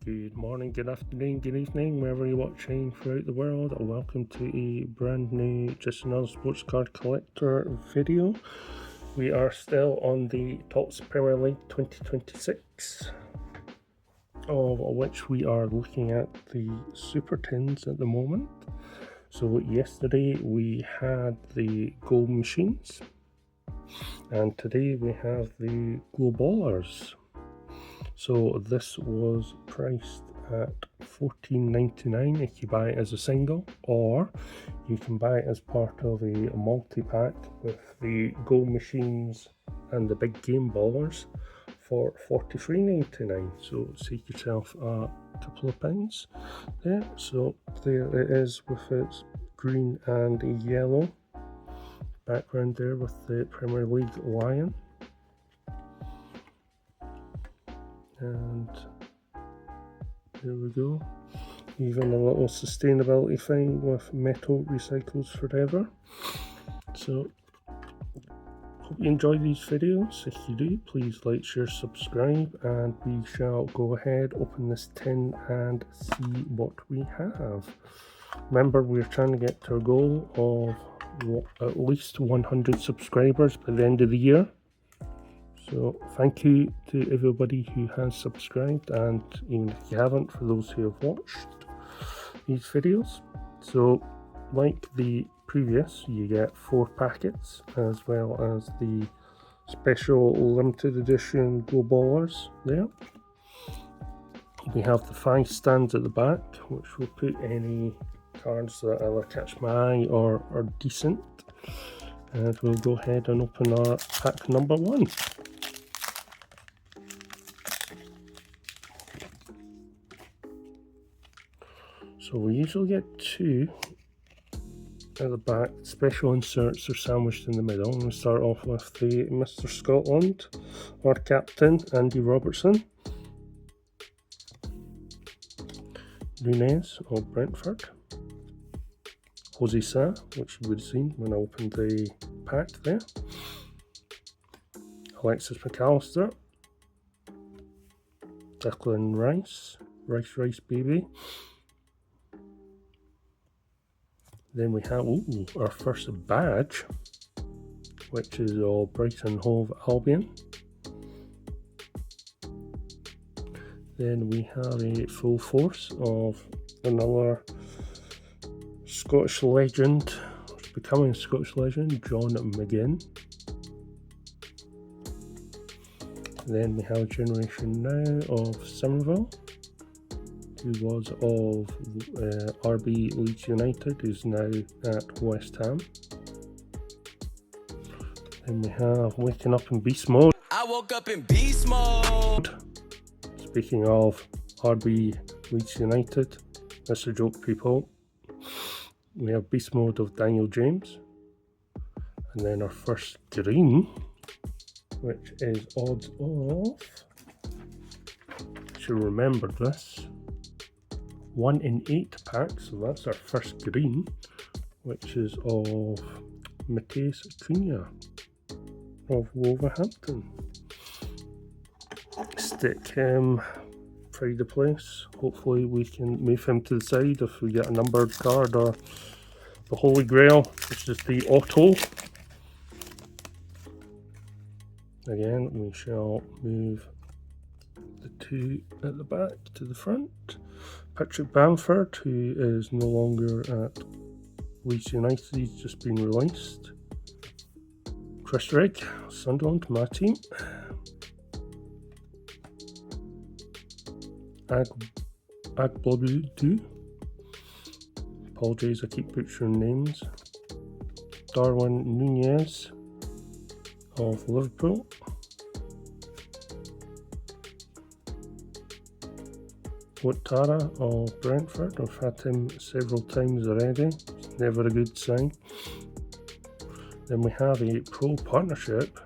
Good morning, good afternoon, good evening, wherever you're watching throughout the world. Welcome to a brand new Just Another Sports Card Collector video. We are still on the Topps Premier League 2026, of which we are looking at the Super Tins at the moment. So yesterday we had the goal machines, and today we have the glow ballers. So this was priced at $14.99 if you buy it as a single, or you can buy it as part of a multi-pack with the goal machines and the big game ballers for $43.99. So save yourself a couple of pounds there. So there it is with its green and yellow background there with the Premier League lion. And there we go, even a little sustainability thing with metal recycles forever. So hope you enjoy these videos. If you do, please like, share, subscribe, and we shall go ahead, open this tin and see what we have. Remember, we're trying to get to our goal of at least 100 subscribers by the end of the year. So thank you to everybody who has subscribed, and even if you haven't, for those who have watched these videos. So like the previous, you get 4 packets as well as the special limited edition glow ballers there. We have the 5 stands at the back, which will put any cards that either catch my eye or are decent. And we'll go ahead and open our pack number 1. So we usually get 2 at the back. Special inserts are sandwiched in the middle. I'm going to start off with the Mr. Scotland, our captain, Andy Robertson. Nunez of Brentford. Jose Sa, which you would have seen when I opened the pack there. Alexis McAllister. Declan Rice. Rice baby. Then we have our first badge, which is all Brighton Hove Albion. Then we have a full force of another Scottish legend, becoming a Scottish legend, John McGinn. Then we have Generation Now of Somerville, who was of RB Leeds United, who's now at West Ham. Then we have Waking Up in Beast Mode. I woke up in beast mode. Speaking of RB Leeds United, that's a joke, people. We have Beast Mode of Daniel James. And then our first green, which is odds of, should remember this, 1 in 8 packs, so that's our first green, which is of Matheus Cunha of Wolverhampton. Stick him pride of place. Hopefully we can move him to the side if we get a numbered card or the Holy Grail, which is the auto. Again, we shall move the 2 at the back to the front. Patrick Bamford, who is no longer at Leeds United, he's just been released. Chris Rigg, Sunderland, my team. Agbodu. Apologies, I keep butchering names. Darwin Nunez of Liverpool. Ouattara of Brentford. I've had him several times already. It's never a good sign. Then we have a pro partnership,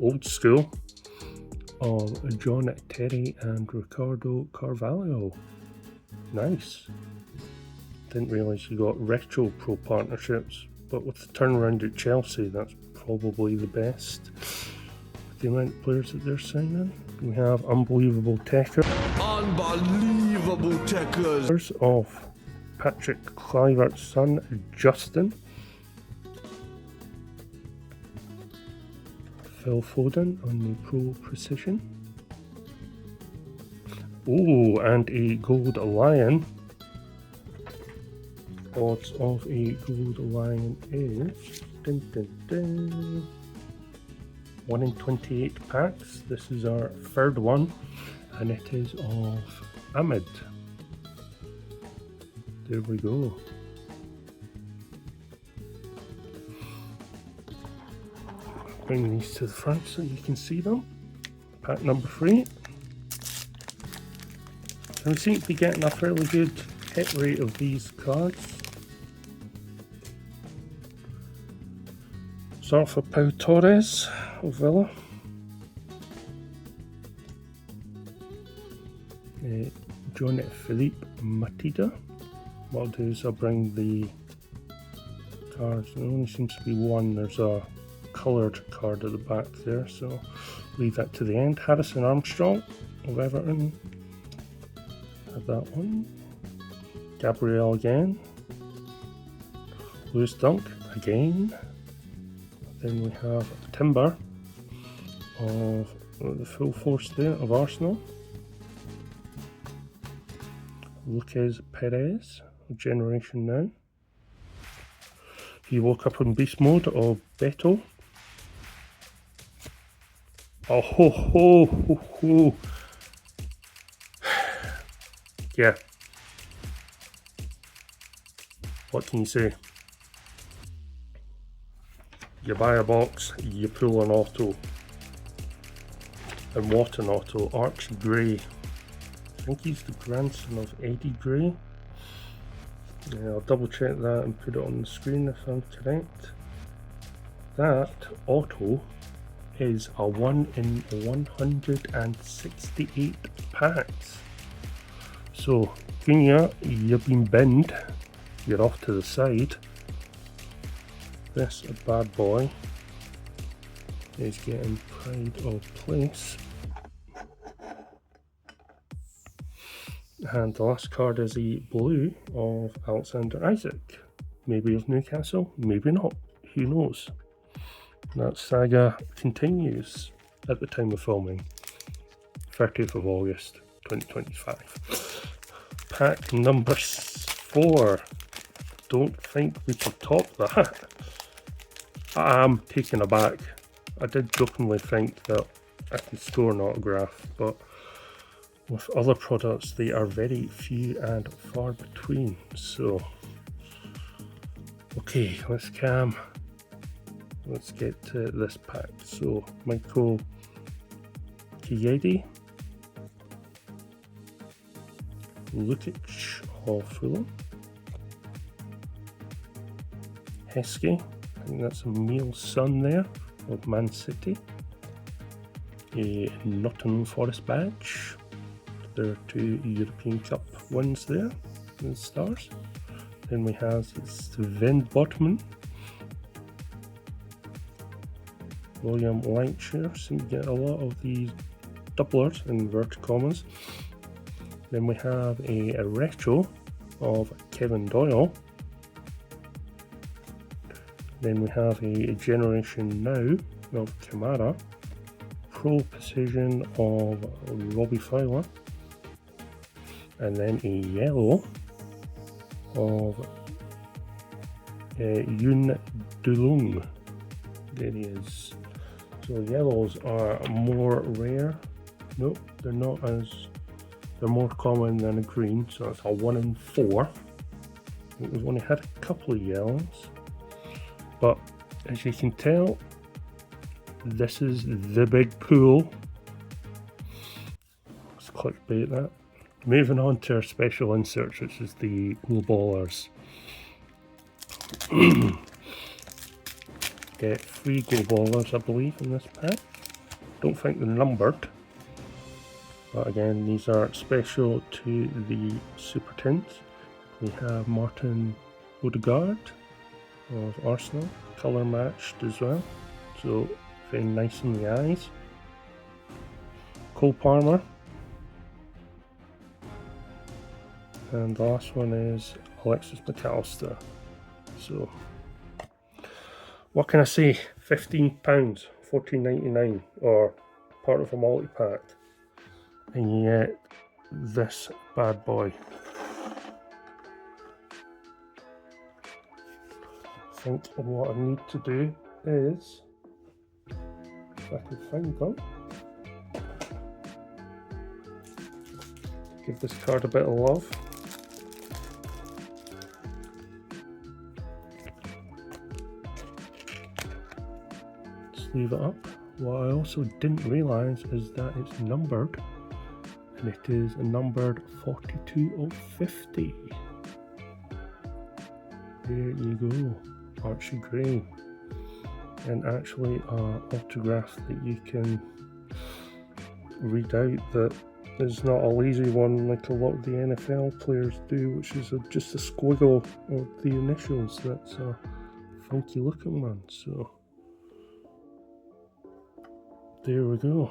old school, of John Terry and Ricardo Carvalho. Nice. Didn't realise you got retro pro partnerships, but with the turnaround at Chelsea, that's probably the best. the amount of players that they're signing. We have unbelievable techers. Unbelievable techers. Of Patrick Kluivert's son, Justin. Phil Foden on the Pro Precision. Oh, and a Gold Lion. Odds of a Gold Lion is 1 in 28 packs. This is our third one, and it is of Ahmed. There we go. Bring these to the front so you can see them. Pack number 3. And we seem to be getting a fairly good hit rate of these cards. Start for Pau Torres of Villa. John Philippe Matida. What I'll do is I'll bring the cards. There only seems to be one. There's a coloured card at the back there, so leave that to the end. Harrison Armstrong of Everton. Have that one. Gabriel again. Lewis Dunk again. Then we have Timber of the full force there of Arsenal. Lucas Perez of Generation Now. He woke up in beast mode of Beto. Oh ho ho ho ho. Yeah. What can you say? You buy a box, you pull an auto. And what an auto. Arch Gray. I think he's the grandson of Eddie Gray. Yeah, I'll double check that and put it on the screen if I'm correct. That auto is a 1 in 168 packs. So, Cunha, you've been binned. You're off to the side. This bad boy is getting pride of place. And the last card is a blue of Alexander Isaac. Maybe of Newcastle, maybe not. Who knows? That saga continues at the time of filming. 30th of August 2025. Pack number 4. Don't think we can top that. I am taken aback. I did jokingly think that I could score an autograph, but with other products they are very few and far between. So, okay, let's get to this pack. So, Michael Chiedi, Lukic of Fulham, Heskey, I think that's Emil's son there, of Man City, a Nottingham Forest badge. There are 2 European Cup wins there, with stars. Then we have Sven Botman, William Lancashire, seem to get a lot of these doublers in inverted commas. Then we have a retro of Kevin Doyle. Then we have a Generation Now of Kamara, Pro Precision of Robbie Fowler, and then a yellow of Yun Dulung. There he is. So yellows are more rare. Nope, they're not as. They're more common than a green, so it's a 1 in 4. We've only had a couple of yellows, but as you can tell, this is the big pool. Let's clickbait that. Moving on to our special inserts, which is the Goal Ballers. Get 3 Goal Ballers, I believe, in this pack. Don't think they're numbered. But again, these are special to the Super Tins. We have Martin Odegaard of Arsenal, colour matched as well, so very nice in the eyes. Cole Palmer. And the last one is Alexis McAllister. So, what can I say? £15, $14.99, or part of a multi-pack. And you get this bad boy. I think what I need to do is, if I can find them, give this card a bit of love. Leave it up. What I also didn't realise is that it's numbered, and it is numbered 42 of 50. There you go, Archie Gray, and actually an autograph that you can read out, that is not a lazy one like a lot of the NFL players do, which is just a squiggle of the initials. That's a funky looking one. So there we go.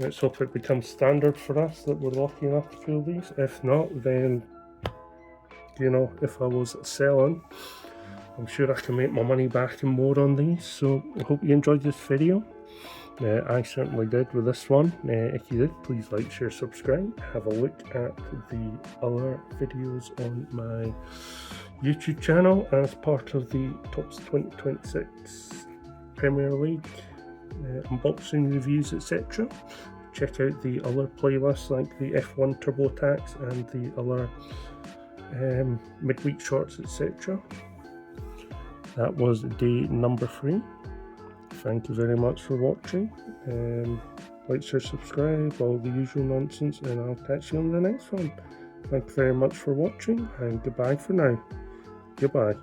Let's hope it becomes standard for us that we're lucky enough to pull these. If not, then, you know, if I was selling, I'm sure I can make my money back and more on these. So I hope you enjoyed this video. I certainly did with this one. If you did, please like, share, subscribe. Have a look at the other videos on my YouTube channel as part of the Tops 2026 Premier League unboxing reviews, etc. Check out the other playlists like the F1 TurboTax and the other midweek shorts, etc. That was day number 3. Thank you very much for watching. Like, share, subscribe, all the usual nonsense, and I'll catch you on the next one. Thank you very much for watching, and goodbye for now. Goodbye.